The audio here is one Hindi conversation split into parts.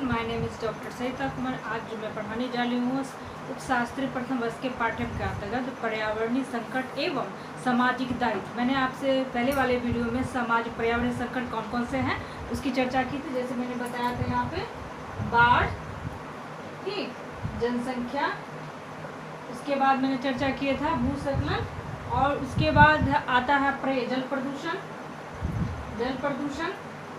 माय नेम इज़ डॉक्टर सरिता कुमार। आज जो मैं पढ़ाने जा रही हूँ उपशास्त्री प्रथम वर्ष के पाठ्यक्रम के अंतर्गत पर्यावरणीय संकट एवं सामाजिक दायित्व। मैंने आपसे पहले वाले वीडियो में पर्यावरणीय संकट कौन कौन से हैं उसकी चर्चा की थी। जैसे मैंने बताया था यहाँ पे बाढ़, ठीक, जनसंख्या, उसके बाद मैंने चर्चा किया था भूस्खलन, और उसके बाद आता है जल प्रदूषण।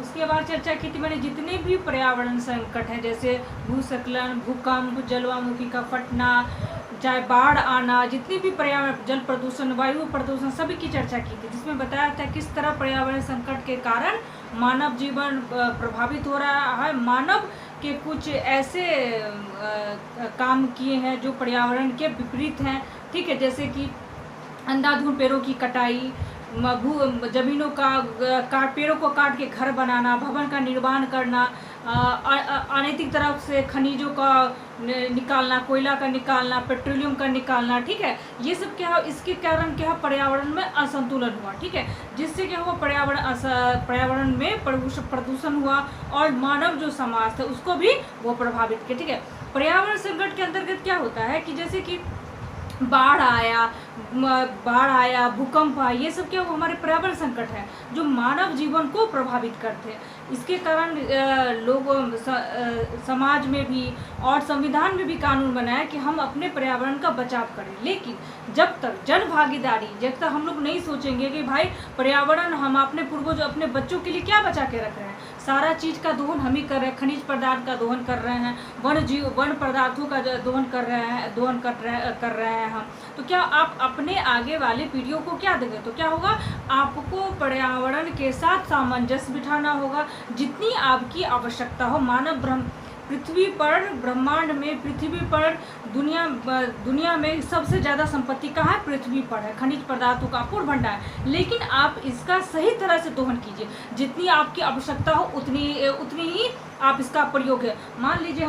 उसके बाद चर्चा की थी मैंने जितने भी पर्यावरण संकट हैं, जैसे भूस्खलन, भूकंप, ज्वालामुखी का फटना, चाहे बाढ़ आना, जितने भी पर्यावरण, जल प्रदूषण, वायु प्रदूषण, सभी की चर्चा की थी, जिसमें बताया था किस तरह पर्यावरण संकट के कारण मानव जीवन प्रभावित हो रहा है। मानव के कुछ ऐसे काम किए हैं जो पर्यावरण के विपरीत हैं, ठीक है, जैसे कि अंधाधुंध पेड़ों की कटाई, जमीनों का पेड़ों को काट के घर बनाना, भवन का निर्माण करना, अनैतिक तरफ से खनिजों का निकालना, कोयला का निकालना, पेट्रोलियम का निकालना, ठीक है, ये सब क्या है, इसके कारण क्या है, पर्यावरण में असंतुलन हुआ, ठीक है, जिससे क्या हुआ, पर्यावरण में प्रदूषण हुआ और मानव जो समाज था उसको भी वो प्रभावित किया, ठीक है। पर्यावरण संकट के अंतर्गत क्या होता है कि जैसे कि बाढ़ आया, भूकंप आया, ये सब क्या वो हमारे पर्यावरण संकट है जो मानव जीवन को प्रभावित करते हैं। इसके कारण लोगों समाज में भी और संविधान में भी कानून बनाया कि हम अपने पर्यावरण का बचाव करें। लेकिन जब तक जन भागीदारी, जब तक हम लोग नहीं सोचेंगे कि भाई पर्यावरण हम अपने पूर्वज अपने बच्चों के लिए क्या बचा के रख रहे हैं, सारा चीज़ का दोहन हम ही कर रहे हैं, खनिज पदार्थ का दोहन कर रहे हैं, वन पदार्थों का दोहन कर रहे हैं हम, तो क्या आप अपने आगे वाले पीढ़ियों को क्या देंगे? तो क्या होगा, आपको पर्यावरण के साथ सामंजस्य बिठाना होगा। जितनी आपकी आवश्यकता हो, पृथ्वी पर, ब्रह्मांड में, पृथ्वी पर, दुनिया में सबसे ज़्यादा संपत्ति कहाँ है? पृथ्वी पर है, खनिज पदार्थों का अपूर्व भंडार है। लेकिन आप इसका सही तरह से दोहन कीजिए, जितनी आपकी आवश्यकता हो उतनी ही आप इसका प्रयोग है। मान लीजिए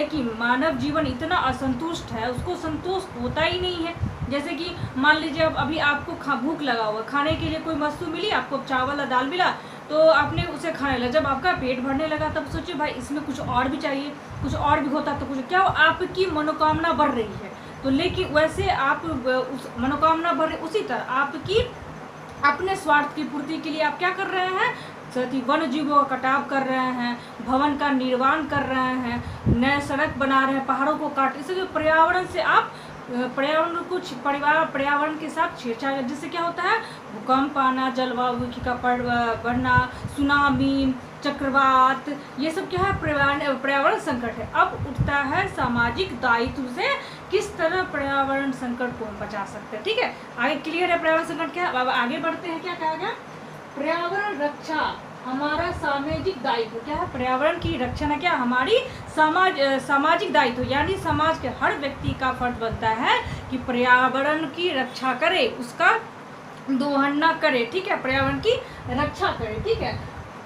कि मानव जीवन इतना असंतुष्ट है, उसको संतोष होता ही नहीं है। जैसे कि मान लीजिए अभी आपको भूख लगा हुआ, खाने के लिए कोई वस्तु मिली, आपको चावल या दाल मिला, तो आपने उसे खाने लगा। जब आपका पेट भरने लगा तब सोचिए भाई इसमें कुछ और भी चाहिए, कुछ और भी होता तो कुछ, क्या आपकी मनोकामना बढ़ रही है। तो लेकिन वैसे आप उस मनोकामना बढ़ रही, उसी तरह आपकी अपने स्वार्थ की पूर्ति के लिए आप क्या कर रहे हैं, वन जीवों का कटाव कर रहे हैं, भवन का निर्माण कर रहे हैं, नए सड़क बना रहे हैं, पहाड़ों को काट, इससे पर्यावरण से आप पर्यावरण के साथ छेड़छाड़, जिससे क्या होता है, भूकंप आना, जलवायु का बढ़ना, सुनामी, चक्रवात, ये सब क्या है, पर्यावरण संकट है। अब उठता है सामाजिक दायित्व से किस तरह पर्यावरण संकट को हम बचा सकते हैं, ठीक है। आगे क्लियर है पर्यावरण संकट क्या है। अब आगे बढ़ते हैं, क्या कहा गया, पर्यावरण रक्षा हमारा सामाजिक दायित्व क्या है, पर्यावरण की रक्षा क्या, हमारी सामाजिक दायित्व, यानी समाज के हर व्यक्ति का फर्ज बनता है कि पर्यावरण की रक्षा करे, उसका दोहन न करे, ठीक है, पर्यावरण की रक्षा करे, ठीक है।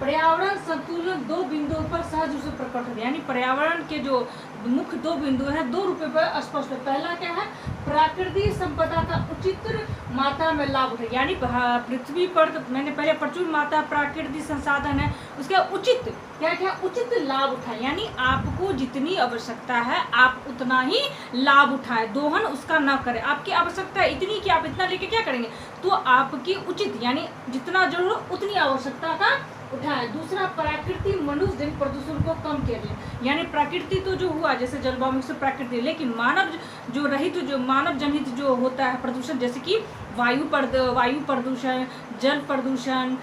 पर्यावरण संतुलन दो बिंदुओं पर सहज रूप से प्रकट होता है, यानी पर्यावरण के जो मुख्य दो बिंदु हैं, दो रूपों पर स्पष्ट है। पहला क्या है, प्राकृतिक संपदा का उचित मात्रा में लाभ उठाए, यानी पृथ्वी पर तो मैंने पहले प्रचुर मात्रा प्राकृतिक संसाधन है, उसका उचित उचित लाभ उठाए, यानी आपको जितनी आवश्यकता है आप उतना ही लाभ उठाए, दोहन उसका न करें। आपकी आवश्यकता इतनी कि आप इतना लेके क्या करेंगे, तो आपकी उचित, यानी जितना जरूरत उतनी आवश्यकता का उठाए। दूसरा, प्रकृति मनुष्य जन प्रदूषण को कम किया, यानी प्रकृति तो जो हुआ जैसे जलवायु से प्रकृति, लेकिन मानव जनित जो होता है प्रदूषण, जैसे कि वायु प्रदूषण, जल प्रदूषण,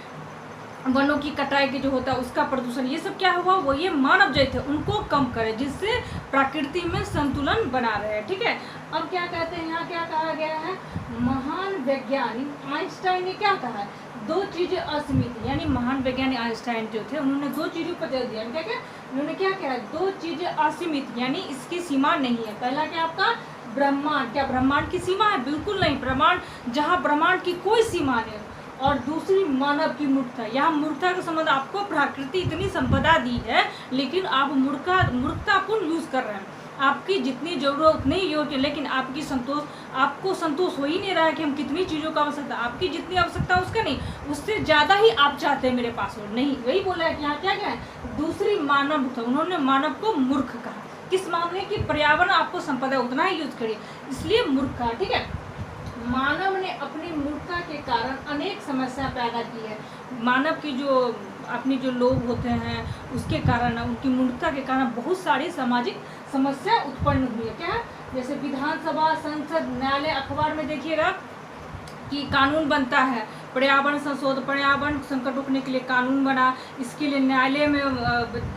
वनों की कटाई के जो होता है उसका प्रदूषण, ये सब क्या हुआ, वो ये मानव जनित है, उनको कम करे, जिससे प्रकृति में संतुलन बना रहे, ठीक है। अब क्या कहते हैं, यहाँ क्या कहा गया है, महान वैज्ञानिक आइंस्टाइन ने क्या कहा है, दो चीजें असीमित, यानी महान वैज्ञानिक आइंस्टाइन जो थे उन्होंने दो चीजों पर जोर दिया, उन्होंने क्या कहा, दो चीजें असीमित, यानी इसकी सीमा नहीं है। पहला क्या आपका, ब्रह्मांड, क्या ब्रह्मांड की सीमा है? बिल्कुल नहीं, जहाँ ब्रह्मांड की कोई सीमा नहीं। और दूसरी, मानव की मूर्खता, यहाँ मूर्खता का संबंध, आपको प्रकृति इतनी संपदा दी है लेकिन आप मूर्खतापूर्ण यूज कर रहे हैं। आपकी जितनी ज़रूरत उतनी ही योग, लेकिन आपको संतोष हो ही नहीं रहा है कि हम कितनी चीज़ों का आवश्यकता, आपकी जितनी आवश्यकता है उसका नहीं, उससे ज़्यादा ही आप चाहते हैं मेरे पास हो। नहीं, वही बोला है कि यहाँ क्या क्या है, दूसरी मानव था, उन्होंने मानव को मूर्ख कहा। किस मामले की, पर्यावरण आपको संपदा उतना ही यूज करिए, इसलिए मूर्ख कहा। ठीक है, मानव ने अपनी मूर्खता के कारण अनेक समस्या पैदा की है। मानव की जो अपनी जो लोग होते हैं उसके कारण, उनकी मूर्खता के कारण बहुत सारी सामाजिक समस्या उत्पन्न हुई है। क्या है, जैसे विधानसभा, संसद, न्यायालय, अखबार में देखिएगा कि कानून बनता है, पर्यावरण संशोधन, पर्यावरण संकट रोकने के लिए कानून बना, इसके लिए न्यायालय में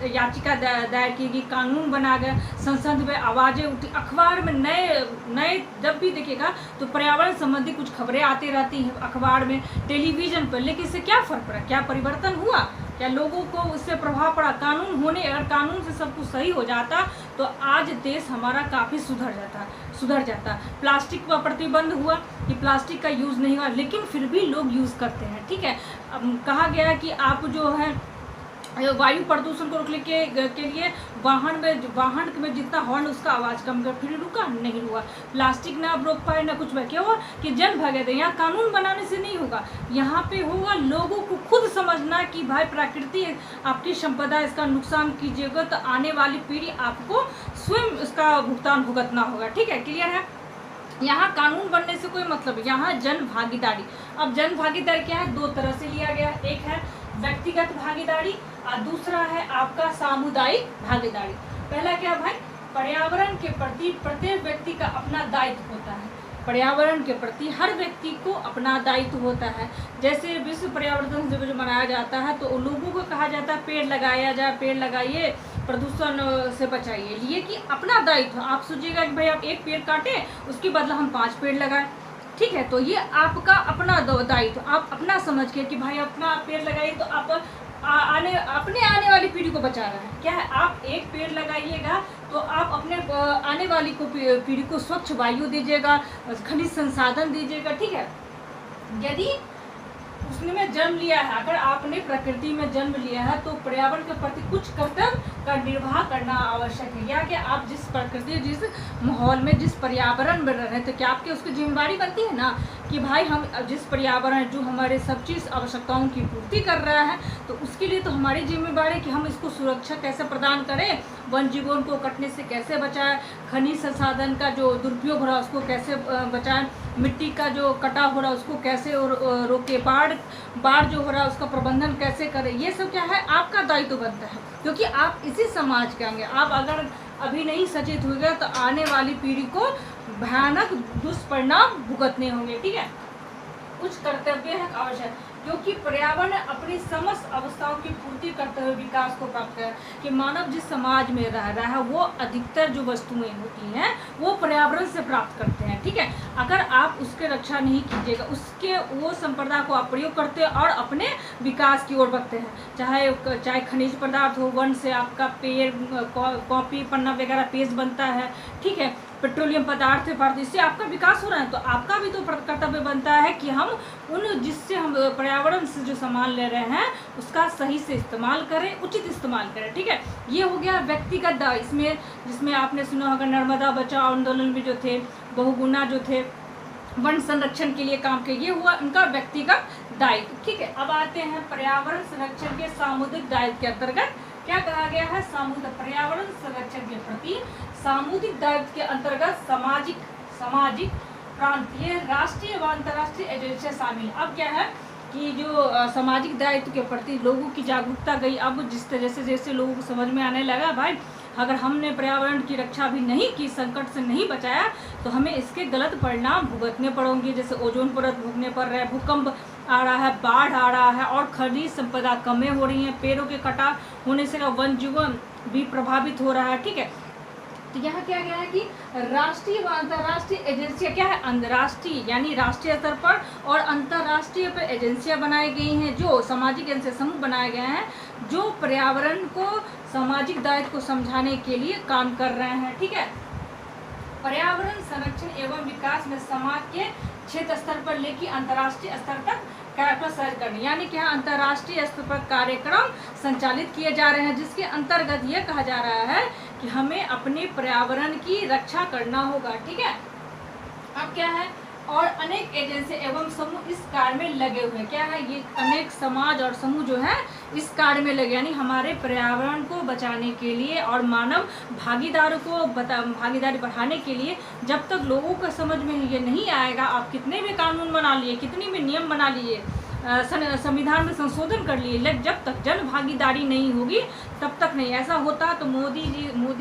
याचिका दायर की गई, कानून बना गया, संसद में आवाज़ें उठी, अखबार में नए जब भी देखिएगा तो पर्यावरण संबंधी कुछ खबरें आती रहती हैं अखबार में, टेलीविज़न पर। लेकिन इससे क्या फ़र्क पड़ा, क्या परिवर्तन हुआ, क्या लोगों को उससे प्रभाव पड़ा? कानून होने, अगर कानून से सब कुछ सही हो जाता तो आज देश हमारा काफ़ी सुधर जाता। प्लास्टिक पर प्रतिबंध हुआ कि प्लास्टिक का यूज़ नहीं हुआ, लेकिन फिर भी लोग यूज़ करते हैं। ठीक है, अब कहा गया है कि आप जो है वायु प्रदूषण को रोकने के लिए वाहन में जितना हॉर्न उसका आवाज़ कम कर, फिर रुका नहीं हुआ। प्लास्टिक ना आप रोक पाए ना कुछ, क्या हुआ कि जन भागे थे। यहाँ कानून बनाने से नहीं होगा, यहाँ पे होगा लोगों को खुद समझना कि भाई प्रकृति आपकी संपदा, इसका नुकसान कीजिएगा तो आने वाली पीढ़ी आपको स्वयं इसका भुगतान भुगतना होगा। ठीक है, क्लियर है। यहाँ कानून बनने से कोई मतलब, यहाँ जन भागीदारी। अब जन भागीदारी क्या है, दो तरह से लिया गया, एक है व्यक्तिगत भागीदारी और दूसरा है आपका सामुदायिक भागीदारी। पहला क्या भाई, पर्यावरण के प्रति प्रत्येक व्यक्ति का अपना दायित्व होता है। पर्यावरण के प्रति हर व्यक्ति को अपना दायित्व होता है। जैसे विश्व पर्यावरण दिवस मनाया जाता है तो लोगों को कहा जाता है पेड़ लगाया जाए, पेड़ लगाइए, प्रदूषण से बचाइए, लिए कि अपना दायित्व। आप सोचिएगा कि भाई आप एक पेड़ काटें, उसके बदला हम 5 पेड़ लगाएं। ठीक है, तो ये आपका अपना दायित्व, आप अपना समझ के कि भाई अपना पेड़ लगाइए तो आप अपने आने वाली पीढ़ी को बचा रहे हैं। क्या है, आप एक पेड़ लगाइएगा तो आप अपने आने वाली पीढ़ी को स्वच्छ वायु दीजिएगा, खनिज संसाधन दीजिएगा। ठीक है, यदि उसने जन्म लिया है, अगर आपने प्रकृति में जन्म लिया है तो पर्यावरण के प्रति कुछ कर्तव्य का निर्वाह करना आवश्यक है। या कि आप जिस प्रकृति, जिस माहौल में, जिस पर्यावरण में रह रहे हैं तो क्या आपकी उसकी जिम्मेदारी बनती है ना कि भाई हम जिस पर्यावरण जो हमारे सब चीज़ आवश्यकताओं की पूर्ति कर रहा है तो उसके लिए तो हमारी जिम्मेदारी है कि हम इसको सुरक्षा कैसे प्रदान करें, वन जीवों को कटने से कैसे बचाएं, खनिज संसाधन का जो दुरुपयोग हो रहा है उसको कैसे बचाएं, मिट्टी का जो कटाव हो रहा है उसको कैसे रोके, बाढ़ जो हो रहा है उसका प्रबंधन कैसे करें। ये सब क्या है, आपका दायित्व बनता है, क्योंकि आप इसी समाज के होंगे। आप अगर अभी नहीं सचेत हुए तो आने वाली पीढ़ी को भयानक दुष्परिणाम भुगतने होंगे। ठीक है, कुछ कर्तव्य है आवश्यक, क्योंकि पर्यावरण अपनी समस्त अवस्थाओं की पूर्ति करते हुए विकास को प्राप्त करे। कि मानव जिस समाज में रह रहा है वो अधिकतर जो वस्तुएं होती हैं वो पर्यावरण से प्राप्त करते हैं। ठीक है, अगर आप उसके रक्षा नहीं कीजिएगा, उसके वो संपदा को आप प्रयोग करते हैं और अपने विकास की ओर बढ़ते हैं। चाहे खनिज पदार्थ हो, वन से आपका पेड़, कॉपी, पन्ना वगैरह पेज बनता है। ठीक है, पेट्रोलियम पदार्थ इससे आपका विकास हो रहा है तो आपका भी तो कर्तव्य बनता है कि हम जिससे हम पर्यावरण से जो सामान ले रहे हैं उसका सही से इस्तेमाल करें, उचित इस्तेमाल करें। ठीक है, ये हो गया व्यक्तिगत दायित्व। इसमें जिसमें आपने सुना होगा नर्मदा बचाओ आंदोलन में जो थे बहुगुणा जो थे वन संरक्षण के लिए काम किए, ये हुआ उनका व्यक्तिगत दायित्व। ठीक है, अब आते हैं पर्यावरण संरक्षण के सामुदायिक दायित्व के अंतर्गत क्या कहा गया है, पर्यावरण संरक्षण के प्रति सामुदायिक दायित्व के अंतर्गत सामाजिक प्रांतीय, राष्ट्रीय व अंतर्राष्ट्रीय एजेंसियां शामिल। अब क्या है कि जो सामाजिक दायित्व के प्रति लोगों की जागरूकता गई। अब जिस तरह से जैसे लोगों को समझ में आने लगा भाई अगर हमने पर्यावरण की रक्षा भी नहीं की, संकट से नहीं बचाया तो हमें इसके गलत परिणाम भुगतने पड़ेंगे। जैसे ओजोन परत भुगतने पड़ रहा है, भूकंप आ रहा है, बाढ़ आ रहा है और खनिज संपदा कमें हो रही हैं, पेड़ों के कटाव होने से वन जीवन भी प्रभावित हो रहा है। ठीक है, तो यहाँ क्या गया है कि राष्ट्रीय व अंतर्राष्ट्रीय एजेंसियाँ क्या है, अंतर्राष्ट्रीय यानी राष्ट्रीय स्तर पर और अंतर्राष्ट्रीय पर एजेंसियाँ बनाई गई हैं, जो सामाजिक एजेंसी समूह बनाए गए हैं जो पर्यावरण को सामाजिक दायित्व को समझाने के लिए काम कर रहे हैं। ठीक है, पर्यावरण संरक्षण एवं विकास में समाज के क्षेत्र स्तर पर लेकर अंतर्राष्ट्रीय स्तर तक कार्यक्रम करने, यानी कि यहाँ अंतर्राष्ट्रीय स्तर पर कार्यक्रम संचालित किए जा रहे हैं, जिसके अंतर्गत ये कहा जा रहा है कि हमें अपने पर्यावरण की रक्षा करना होगा। ठीक है, अब क्या है, और अनेक एजेंसी एवं समूह इस कार्य में लगे हुए हैं। क्या है, ये अनेक समाज और समूह जो है इस कार्य में लगे, यानी हमारे पर्यावरण को बचाने के लिए और मानव भागीदारों को भागीदारी बढ़ाने के लिए। जब तक लोगों को समझ में ये नहीं आएगा, आप कितने भी कानून बना लिए, कितनी भी नियम बना लिए, संविधान में संशोधन कर लिए, लेकिन जब तक जन भागीदारी नहीं होगी तब तक नहीं। ऐसा होता तो मोदी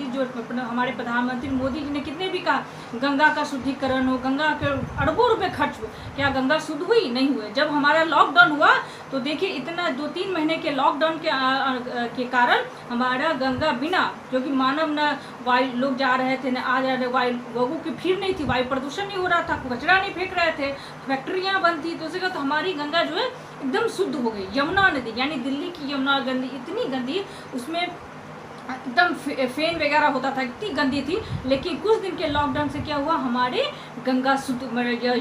जो हमारे प्रधानमंत्री मोदी जी ने कितने भी कहा गंगा का शुद्धिकरण हो, गंगा के अरबों रुपए खर्च हुए, क्या गंगा शुद्ध हुई? नहीं हुए। जब हमारा लॉकडाउन हुआ तो देखिए इतना 2-3 महीने के लॉकडाउन के कारण हमारा गंगा बिना, क्योंकि मानव न वायु लोग जा रहे थे न आ जा रहे, वायु लोगों की भीड़ नहीं थी, वायु प्रदूषण नहीं हो रहा था, कचरा नहीं फेंक रहे थे, फैक्ट्रियाँ बंद थी, तो उससे क्या, तो हमारी गंगा जो है एकदम शुद्ध हो गई। यमुना नदी, यानी दिल्ली की यमुना गंदी, इतनी गंदी, उसमें एकदम फेन वगैरह होता था, इतनी गंदी थी। लेकिन कुछ दिन के लॉकडाउन से क्या हुआ, हमारे गंगा शुद्ध,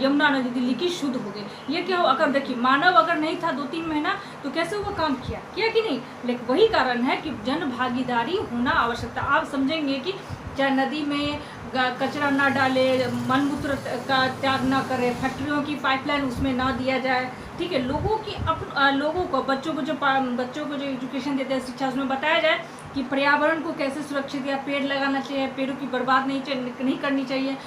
यमुना नदी दिल्ली की शुद्ध हो गई। ये क्या हो, अगर देखिए मानव अगर नहीं था 2-3 महीना तो कैसे वो काम किया कि नहीं। लेकिन वही कारण है कि जन भागीदारी होना आवश्यकता। आप समझेंगे कि चाहे नदी में कचरा ना डाले, मलमूत्र का त्याग ना करे, फैक्ट्रियों की पाइपलाइन उसमें ना दिया जाए। ठीक है, लोगों को बच्चों को जो एजुकेशन देते हैं, शिक्षा, उसमें बताया जाए कि पर्यावरण को कैसे सुरक्षित, या पेड़ लगाना चाहिए, पेड़ों की बर्बाद नहीं करनी चाहिए।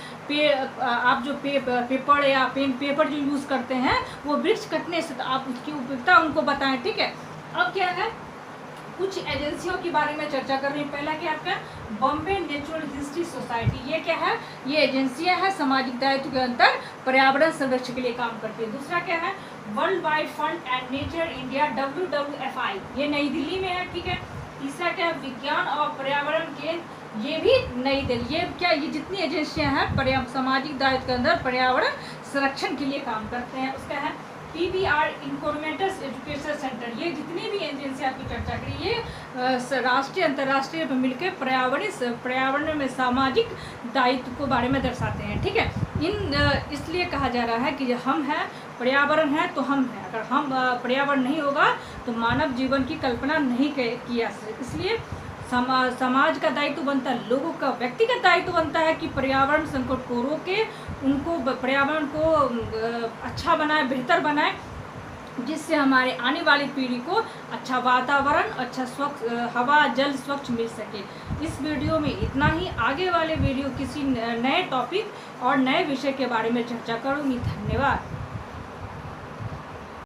आप जो पेपर या पेपर जो यूज़ करते हैं वो वृक्ष कटने से, तो आप उसकी उपयोगिता उनको बताएं। ठीक है, अब क्या है, कुछ एजेंसियों के बारे में चर्चा कर रही हूँ। पहला क्या आपका, बॉम्बे नेचुरल हिस्ट्री सोसाइटी। ये क्या है, ये एजेंसियां हैं सामाजिक दायित्व के अंतर पर्यावरण संरक्षण के लिए काम करती है। दूसरा क्या है, world wide fund and nature India WWFI, ये नई दिल्ली में है। ठीक है, तीसरा क्या है, विज्ञान और पर्यावरण केंद्र, ये भी नई दिल्ली। ये क्या, ये जितनी एजेंसियां हैं सामाजिक दायित्व के अंदर पर्यावरण संरक्षण के लिए काम करते हैं। उसका है PBR इन्फॉर्मेटर्स एजुकेशन सेंटर। ये जितनी भी एजेंसी आपकी चर्चा करी, ये राष्ट्रीय अंतर्राष्ट्रीय में मिलकर पर्यावरण में सामाजिक दायित्व को बारे में दर्शाते हैं। ठीक है, इसलिए कहा जा रहा है कि हम हैं, पर्यावरण है तो हम हैं। अगर हम पर्यावरण नहीं होगा तो मानव जीवन की कल्पना नहीं की जा सकती। इसलिए समाज का दायित्व बनता है, लोगों का व्यक्तिगत दायित्व बनता है कि पर्यावरण संकट को रोके, उनको पर्यावरण को अच्छा बनाए, बेहतर बनाए, जिससे हमारे आने वाली पीढ़ी को अच्छा वातावरण, अच्छा स्वच्छ हवा, जल स्वच्छ मिल सके। इस वीडियो में इतना ही। आगे वाले वीडियो किसी नए टॉपिक और नए विषय के बारे में चर्चा करूँगी। धन्यवाद।